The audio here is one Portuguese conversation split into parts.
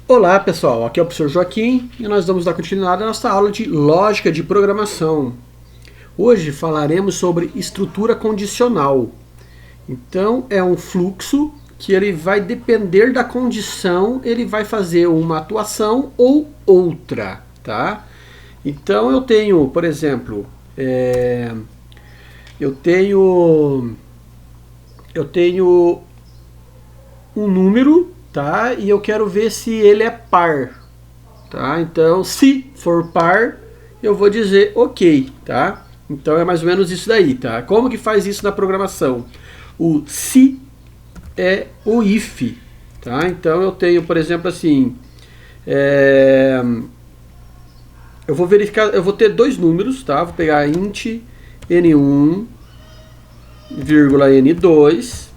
Olá pessoal, aqui é o professor Joaquim e nós vamos dar continuidade à nossa aula de lógica de programação. Hoje falaremos sobre estrutura condicional. Então é um fluxo que ele vai depender da condição, ele vai fazer uma atuação ou outra, tá? Então eu tenho, por exemplo, eu tenho um número, tá? E eu quero ver se ele é par, tá? Então, se for par, eu vou dizer ok, tá? Então é mais ou menos isso daí, tá? Como que faz isso na programação? O se é o if, tá? Então eu tenho, por exemplo, assim, eu vou verificar, eu vou ter dois números, tá? Vou pegar int n1, vírgula n2.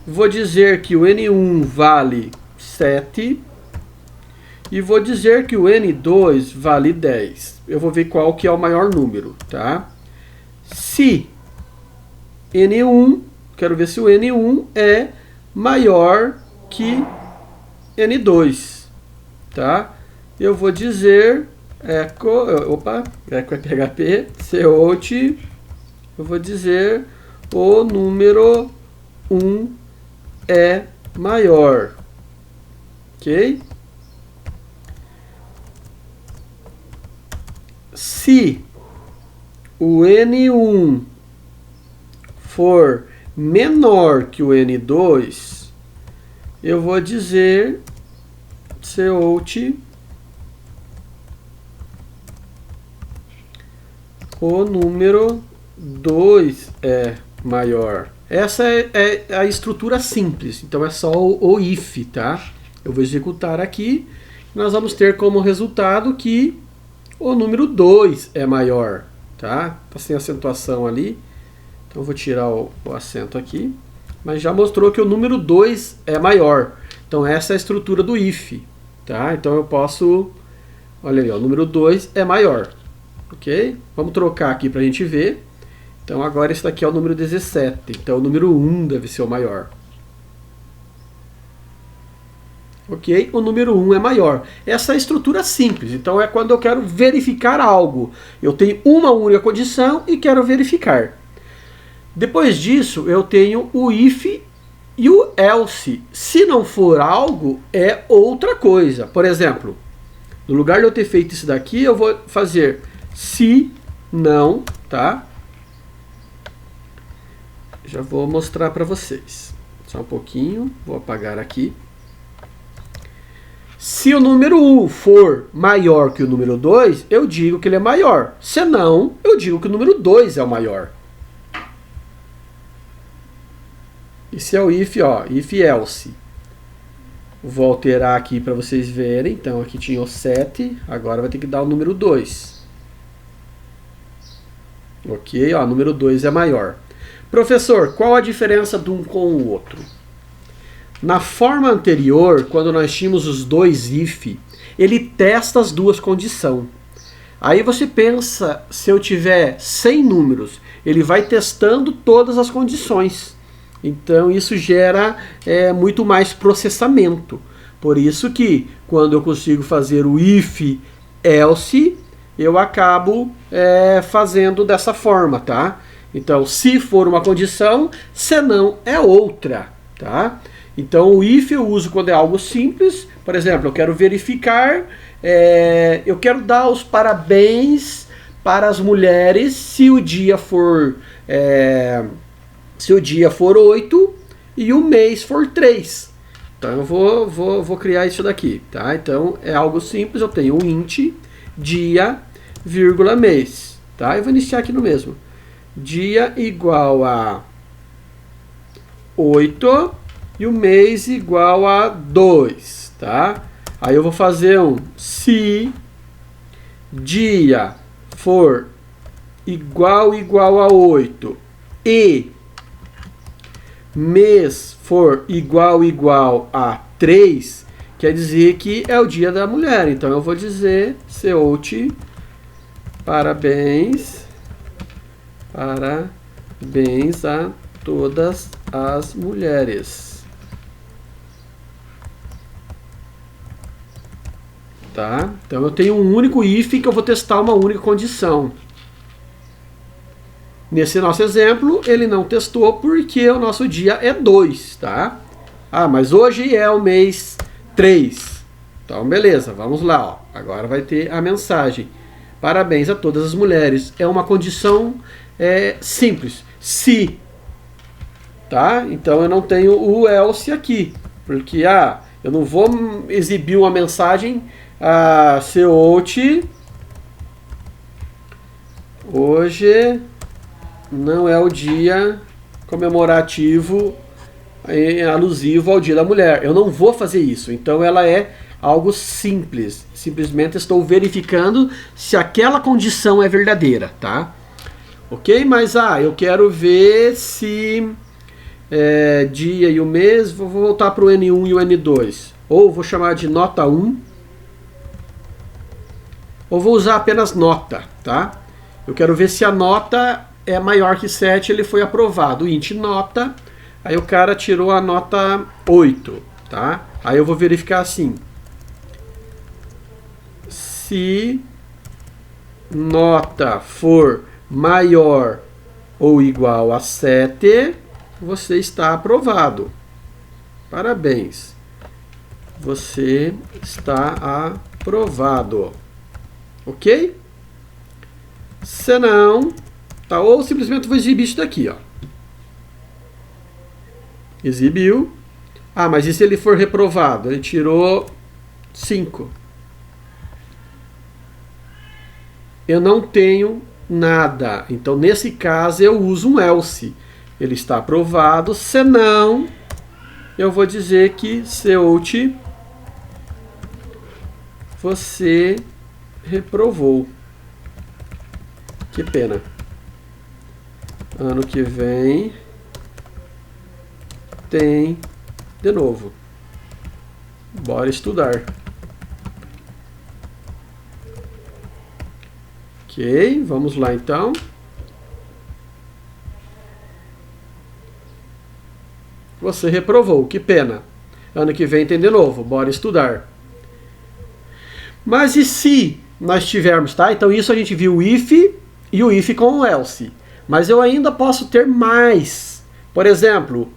Vou dizer que o N1 vale 7 e vou dizer que o N2 vale 10. Eu vou ver qual que é o maior número, tá? Se N1, quero ver se o N1 é maior que N2, tá? Eu vou dizer echo é PHP, cout, eu vou dizer o número 1 é maior, ok? Se o N1 for menor que o N2, eu vou dizer cout o número 2 é maior. Essa é a estrutura simples, então é só o if, tá? Eu vou executar aqui, nós vamos ter como resultado que o número 2 é maior, tá? Tá sem acentuação ali, então eu vou tirar o acento aqui, mas já mostrou que o número 2 é maior. Então essa é a estrutura do if, tá? Então eu posso, olha ali, ó, o número 2 é maior, ok? Vamos trocar aqui pra gente ver. Então agora esse daqui é o número 17, então o número 1 deve ser o maior. Ok? O número 1 é maior. Essa é a estrutura simples, então é quando eu quero verificar algo. Eu tenho uma única condição e quero verificar. Depois disso eu tenho o if e o else. Se não for algo, é outra coisa. Por exemplo, no lugar de eu ter feito isso daqui, eu vou fazer se não, tá? Já vou mostrar para vocês. Só um pouquinho, vou apagar aqui. Se o número 1 for maior que o número 2, eu digo que ele é maior. Se não, eu digo que o número 2 é o maior. Esse é o if, ó, if else. Vou alterar aqui para vocês verem. Então aqui tinha o 7, agora vai ter que dar o número 2. Ok, ó, o número 2 é maior. Professor, qual a diferença de um com o outro? Na forma anterior, quando nós tínhamos os dois if, ele testa as duas condições. Aí você pensa, se eu tiver 100 números, ele vai testando todas as condições. Então isso gera muito mais processamento. Por isso que quando eu consigo fazer o if else, eu acabo fazendo dessa forma, tá? Então, se for uma condição, se não é outra, tá? Então, o if eu uso quando é algo simples. Por exemplo, eu quero verificar, eu quero dar os parabéns para as mulheres se o dia for 8 e o mês for 3. Então, eu vou criar isso daqui, tá? Então, é algo simples, eu tenho um int, dia, vírgula, mês, tá? Eu vou iniciar aqui no mesmo. Dia igual a 8 e o mês igual a 2, tá? Aí eu vou fazer um se dia for igual a 8 e mês for igual a 3, quer dizer que é o dia da mulher. Então eu vou dizer cout parabéns a todas as mulheres. tá? Então eu tenho um único if que eu vou testar uma única condição. Nesse nosso exemplo, ele não testou porque o nosso dia é 2, tá? Ah, mas hoje é o mês 3. Então, beleza, vamos lá, ó. Agora vai ter a mensagem. Parabéns a todas as mulheres. É uma condição simples. Se. Tá? Então eu não tenho o else aqui. Porque, eu não vou exibir uma mensagem Seote, hoje não é o dia comemorativo alusivo ao Dia da Mulher. Eu não vou fazer isso. Então ela é algo simples. Simplesmente estou verificando se aquela condição é verdadeira, tá? Ok? Mas eu quero ver se dia e o mês, vou voltar para o N1 e o N2. Ou vou chamar de nota 1. Ou vou usar apenas nota, tá? Eu quero ver se a nota é maior que 7, ele foi aprovado. Int nota, aí o cara tirou a nota 8, tá? Aí eu vou verificar assim. Se nota for maior ou igual a 7, você está aprovado. Parabéns. Você está aprovado. Ok? Se não, tá? Ou simplesmente vou exibir isso daqui, ó. Exibiu. Mas e se ele for reprovado? Ele tirou 5. Eu não tenho nada. Então, nesse caso, eu uso um else. Ele está aprovado. Se não, eu vou dizer que Seote, você reprovou. Que pena. Ano que vem tem de novo. Bora estudar. Ok, vamos lá então. Você reprovou, que pena. Ano que vem tem de novo, bora estudar. Mas e se nós tivermos, tá? Então isso a gente viu o if e o if com o else. Mas eu ainda posso ter mais. Por exemplo,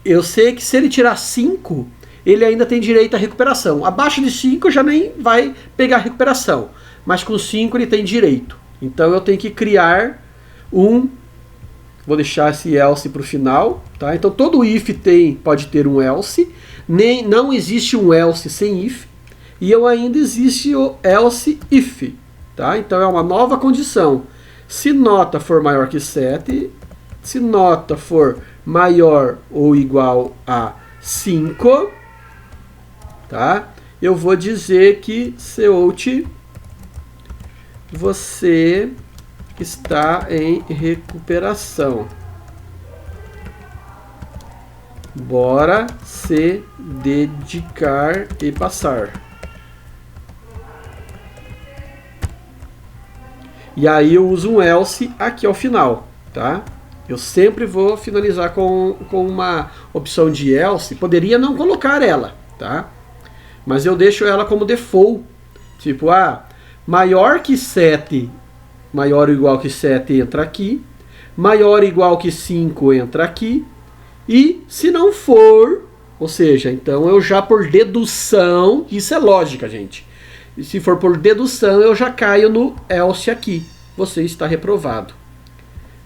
eu sei que se ele tirar 5, ele ainda tem direito à recuperação. Abaixo de 5 já nem vai pegar a recuperação. Mas com 5 ele tem direito. Então eu tenho que criar vou deixar esse else para o final, tá? Então todo if pode ter um else. Não existe um else sem if. E ainda existe o else if, tá? Então é uma nova condição. Se nota for maior que 7, se nota for maior ou igual a 5, tá? Eu vou dizer que Seote, você está em recuperação. Bora se dedicar e passar. E aí eu uso um else aqui ao final, tá? Eu sempre vou finalizar com uma opção de else. Poderia não colocar ela, tá? Mas eu deixo ela como default. Tipo, maior que 7, maior ou igual que 7 entra aqui. Maior ou igual que 5 entra aqui. E se não for, ou seja, então eu já por dedução, isso é lógica, gente. E se for por dedução, eu já caio no else aqui. Você está reprovado.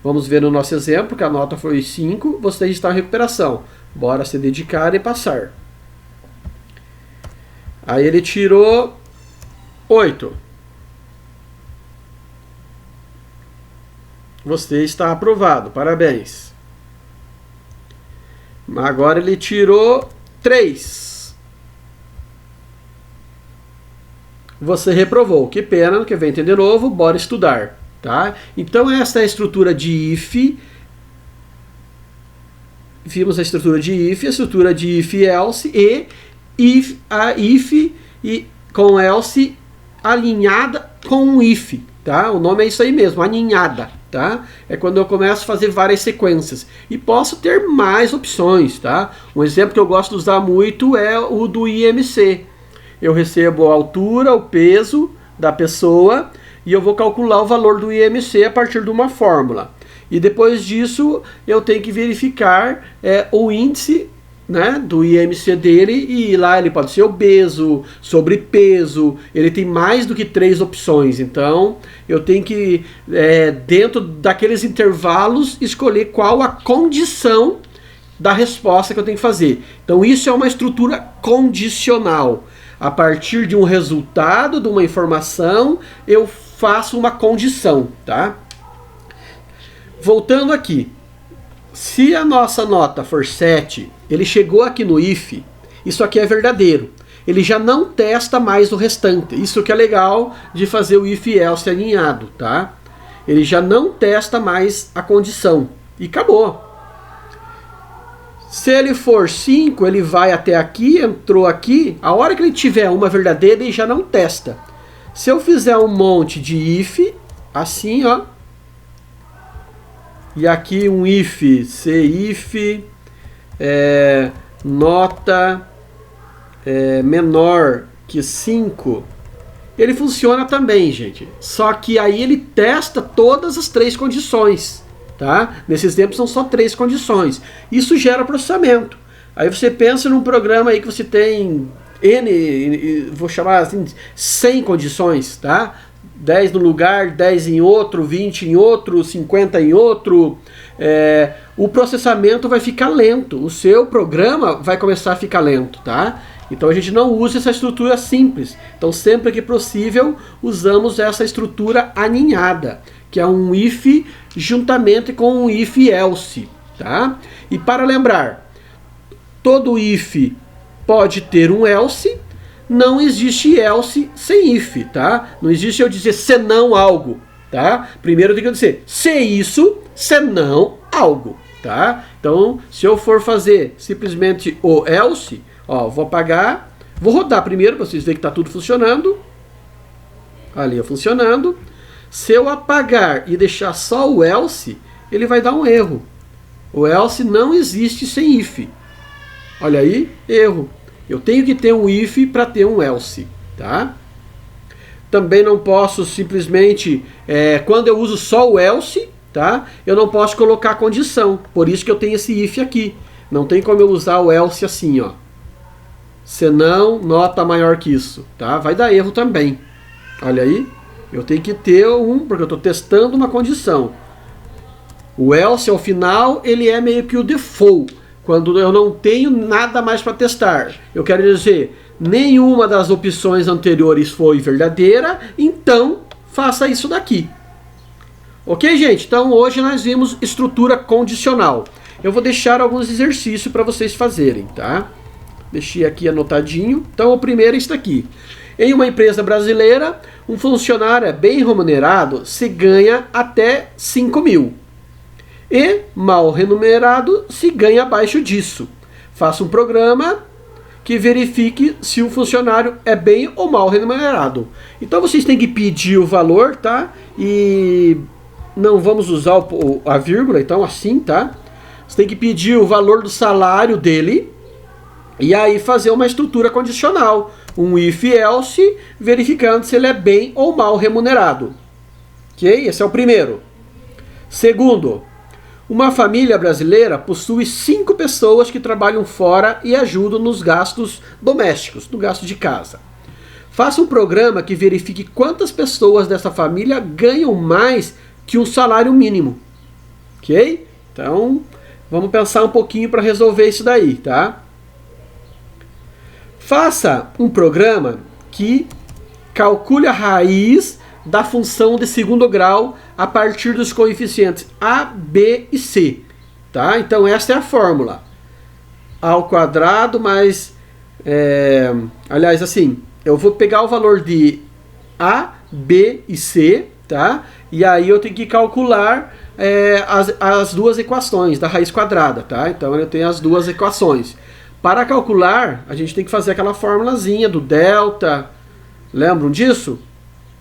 Vamos ver no nosso exemplo que a nota foi 5, você está em recuperação. Bora se dedicar e passar. Aí ele tirou 8. Você está aprovado, parabéns. Agora ele tirou 3. Você reprovou, que pena, ano que vem tem de novo, bora estudar, tá? Então essa é a estrutura de if. Vimos a estrutura de if, a estrutura de if else e a if e com else alinhada com um if, tá? O nome é isso aí mesmo, aninhada, tá? É quando eu começo a fazer várias sequências. E posso ter mais opções, tá? Um exemplo que eu gosto de usar muito é o do IMC. eu recebo a altura, o peso da pessoa e eu vou calcular o valor do IMC a partir de uma fórmula. E depois disso eu tenho que verificar o índice, né, do IMC dele, e lá ele pode ser obeso, sobrepeso, ele tem mais do que 3 opções, então eu tenho que, dentro daqueles intervalos, escolher qual a condição da resposta que eu tenho que fazer. Então isso é uma estrutura condicional. A partir de um resultado, de uma informação, eu faço uma condição, tá? Voltando aqui, se a nossa nota for 7, ele chegou aqui no if, isso aqui é verdadeiro. Ele já não testa mais o restante. Isso que é legal de fazer o if else alinhado, tá? Ele já não testa mais a condição. E acabou. Se ele for 5, ele vai até aqui, entrou aqui. A hora que ele tiver uma verdadeira, ele já não testa. Se eu fizer um monte de if, assim, ó. E aqui um if, nota menor que 5, ele funciona também, gente. Só que aí ele testa todas as 3 condições, tá? Nesse exemplo são só 3 condições. Isso gera processamento. Aí você pensa num programa aí que você tem vou chamar assim, 100 condições, tá? 10 no lugar, 10 em outro, 20 em outro, 50 em outro. O processamento vai ficar lento. O seu programa vai começar a ficar lento, tá? Então a gente não usa essa estrutura simples. Então sempre que possível usamos essa estrutura aninhada, que é um if juntamente com um if else, tá? E para lembrar, todo if pode ter um else. Não existe else sem if, tá? Não existe eu dizer senão algo, tá? Primeiro eu tenho que dizer se isso, senão algo, tá? Então, se eu for fazer simplesmente o else, ó, vou apagar, vou rodar primeiro para vocês verem que tá tudo funcionando. Ali funcionando. Se eu apagar e deixar só o else, ele vai dar um erro. O else não existe sem if. Olha aí, erro. Eu tenho que ter um if para ter um else, tá? Também não posso simplesmente, quando eu uso só o else, tá? Eu não posso colocar condição, por isso que eu tenho esse if aqui. Não tem como eu usar o else assim, ó. Senão, nota maior que isso, tá? Vai dar erro também. Olha aí, eu tenho que ter porque eu estou testando uma condição. O else ao final, ele é meio que o default. Quando eu não tenho nada mais para testar. Eu quero dizer, nenhuma das opções anteriores foi verdadeira, então faça isso daqui. Ok, gente? Então hoje nós vimos estrutura condicional. Eu vou deixar alguns exercícios para vocês fazerem, tá? Deixei aqui anotadinho. Então o primeiro é isso aqui. Em uma empresa brasileira, um funcionário bem remunerado se ganha até 5 mil. E mal remunerado se ganha abaixo disso. Faça um programa que verifique se o funcionário é bem ou mal remunerado. Então vocês têm que pedir o valor, tá? E não vamos usar a vírgula, então assim, tá? Você tem que pedir o valor do salário dele e aí fazer uma estrutura condicional. Um if else, verificando se ele é bem ou mal remunerado. Ok? Esse é o primeiro. Segundo, uma família brasileira possui 5 pessoas que trabalham fora e ajudam nos gastos domésticos, no gasto de casa. Faça um programa que verifique quantas pessoas dessa família ganham mais que um salário mínimo. Ok? Então, vamos pensar um pouquinho para resolver isso daí, tá? Faça um programa que calcule a raiz da função de segundo grau a partir dos coeficientes A, B e C. Tá? Então essa é a fórmula. A ao quadrado mais... aliás, assim, eu vou pegar o valor de A, B e C, tá? E aí eu tenho que calcular as duas equações da raiz quadrada, tá? Então eu tenho as duas equações. Para calcular, a gente tem que fazer aquela formulazinha do delta. Lembram disso?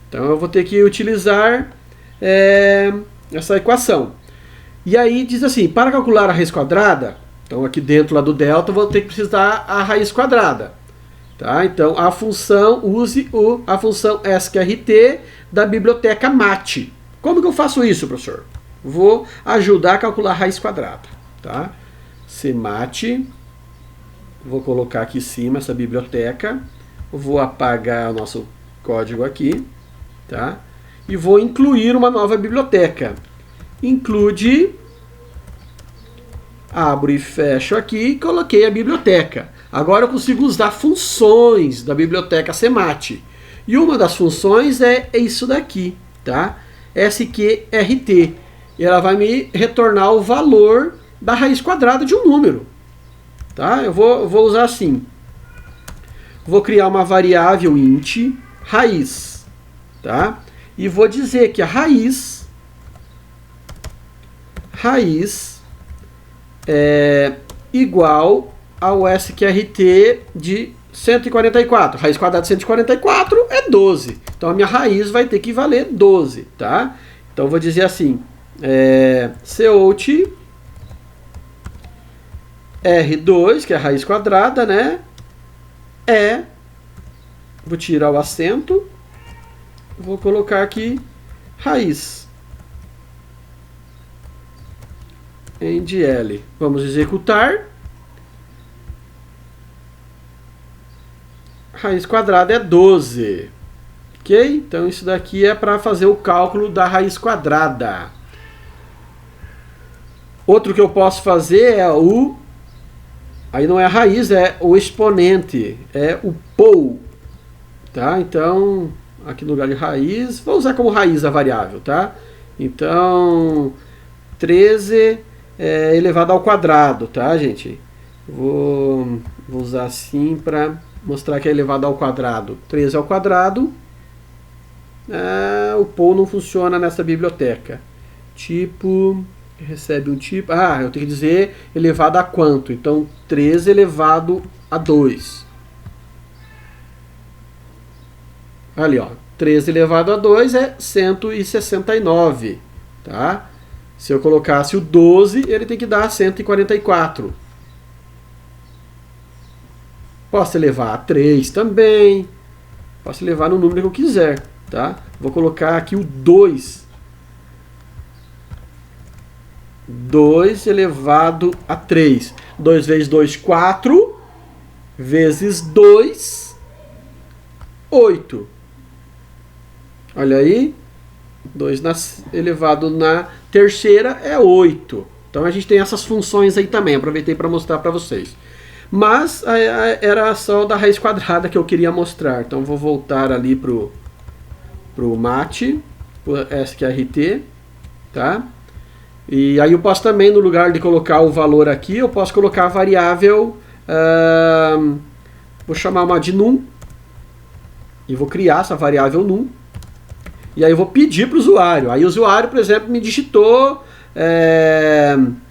Então eu vou ter que utilizar essa equação. E aí diz assim, para calcular a raiz quadrada, então aqui dentro lá do delta eu vou ter que precisar a raiz quadrada. Tá? Então, use a função ESCRT da biblioteca MAT. Como que eu faço isso, professor? Vou ajudar a calcular a raiz quadrada. Tá? CMAT, vou colocar aqui em cima essa biblioteca, vou apagar o nosso código aqui, tá? E vou incluir uma nova biblioteca. Include, abro e fecho aqui e coloquei a biblioteca. Agora eu consigo usar funções da biblioteca CMAT. E uma das funções é isso daqui, tá? SQRT. E ela vai me retornar o valor da raiz quadrada de um número. Tá? Eu vou usar assim. Vou criar uma variável int raiz. Tá? E vou dizer que a raiz é igual ao SQRT de 144. Raiz quadrada de 144 é 12. Então a minha raiz vai ter que valer 12. Tá? Então eu vou dizer assim. Cout R2, que é a raiz quadrada, né? Vou tirar o acento. Vou colocar aqui raiz. End-L. Vamos executar. Raiz quadrada é 12. Ok? Então isso daqui é para fazer o cálculo da raiz quadrada. Outro que eu posso fazer é aí não é a raiz, é o exponente, é o POU. Tá? Então, aqui no lugar de raiz, vou usar como raiz a variável, tá? Então, 13 elevado ao quadrado, tá, gente? Vou usar assim para mostrar que é elevado ao quadrado. 13 ao quadrado. O POU não funciona nessa biblioteca. Tipo... recebe um tipo... eu tenho que dizer elevado a quanto? Então, 13 elevado a 2. Ali, ó. 13 elevado a 2 é 169. Tá? Se eu colocasse o 12, ele tem que dar 144. Posso elevar a 3 também. Posso elevar no número que eu quiser. Tá? Vou colocar aqui o 2. 2 elevado a 3. 2 vezes 2, 4. Vezes 2, 8. Olha aí. 2 elevado na terceira é 8. Então a gente tem essas funções aí também. Aproveitei para mostrar para vocês. Mas era só da raiz quadrada que eu queria mostrar. Então vou voltar ali pro MAT, pro SQRT. Tá? E aí eu posso também, no lugar de colocar o valor aqui, eu posso colocar a variável, vou chamar uma de num, e vou criar essa variável num, e aí eu vou pedir para o usuário. Aí o usuário, por exemplo, me digitou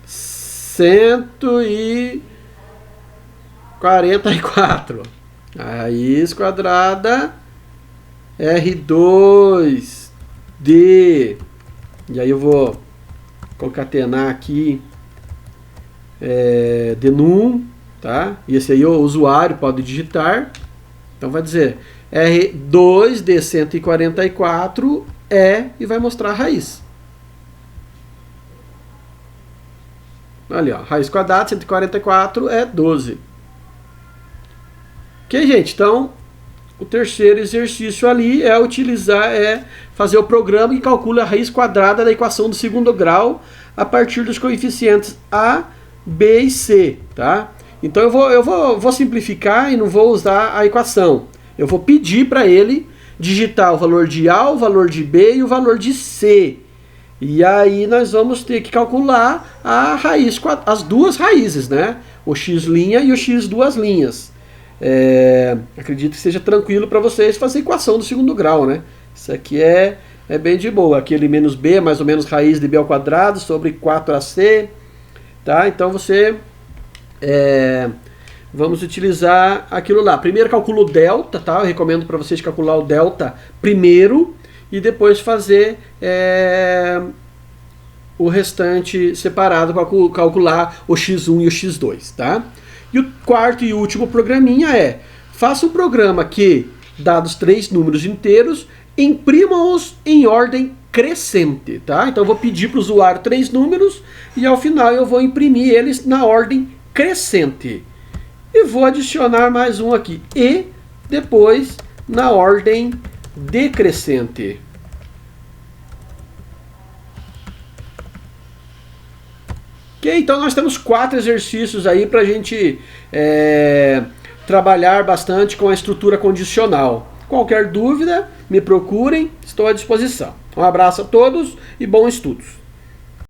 144. Raiz quadrada R2D. E aí eu vou concatenar aqui denum, tá? E esse aí o usuário pode digitar. Então vai dizer R2 de 144 e vai mostrar a raiz. Ali, ó, raiz quadrada 144 é 12. Ok, gente? Então, o terceiro exercício ali é fazer o programa que calcula a raiz quadrada da equação do segundo grau a partir dos coeficientes A, B e C, tá? Então eu vou simplificar e não vou usar a equação. Eu vou pedir para ele digitar o valor de A, o valor de B e o valor de C. E aí nós vamos ter que calcular as duas raízes, né? O x' e o x duas linhas. Acredito que seja tranquilo para vocês fazer a equação do segundo grau, né? Isso aqui é bem de boa. Aquele menos b é mais ou menos raiz de b ao quadrado sobre 4ac. Tá? Então você... vamos utilizar aquilo lá. Primeiro calculo o delta, tá? Eu recomendo para vocês calcular o delta primeiro e depois fazer o restante separado para calcular o x1 e o x2, tá? E o quarto e último programinha faça um programa que, dados 3 números inteiros, imprima-os em ordem crescente, tá? Então eu vou pedir para o usuário 3 números e ao final eu vou imprimir eles na ordem crescente. E vou adicionar mais um aqui. E depois na ordem decrescente. Ok, então nós temos 4 exercícios aí para a gente trabalhar bastante com a estrutura condicional. Qualquer dúvida, me procurem, estou à disposição. Um abraço a todos e bons estudos.